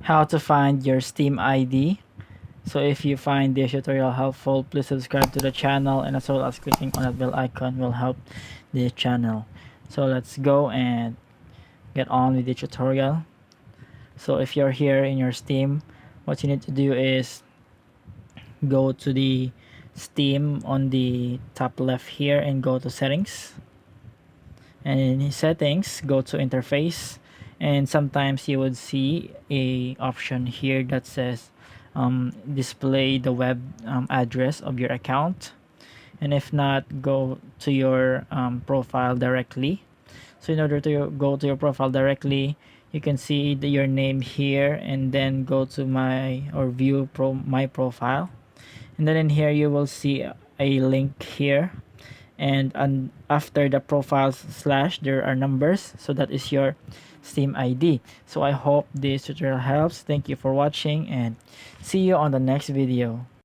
how to find your Steam ID. So if you find this tutorial helpful, please subscribe to the channel, and as well as clicking on that bell icon will help the channel. So let's go and get on with the tutorial. So if you're here in your Steam, what you need to do is go to the Steam on the top left here and go to settings, and in settings go to interface, and sometimes you would see a option here that says display the web address of your account, and if not, go to your profile directly. So in order to go to your profile directly, you can see your name here, and then go to view my profile, and then in here you will see a link here, and after the profile slash there are numbers, so that is your Steam ID. So I hope this tutorial helps. Thank you for watching, and see you on the next video.